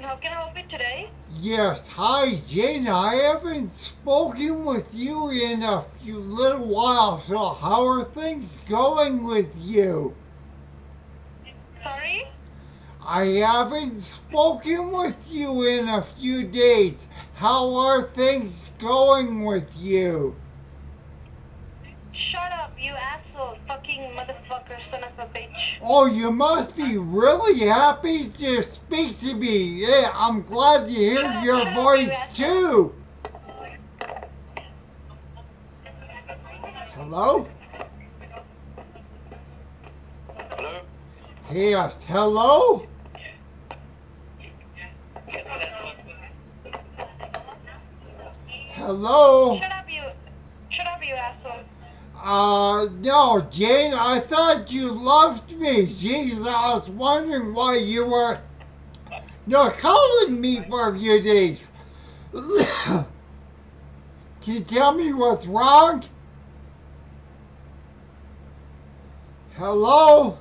How can I help you today? Yes, hi Jane. I haven't spoken with you in a few little while, so how are things going with you? Sorry? I haven't spoken with you in a few days. How are things going with you? Shut up, you asshole. Fucking motherfucker, son of a bitch. Oh, you must be really happy to speak to me. Yeah, I'm glad to hear your Shut up, you voice asshole. too. Hello? Hello? Yes, hello? Hello? Shut up, you asshole. No, Jane, I thought you loved me. Jeez, I was wondering why you were not calling me for a few days. Can you tell me what's wrong? Hello?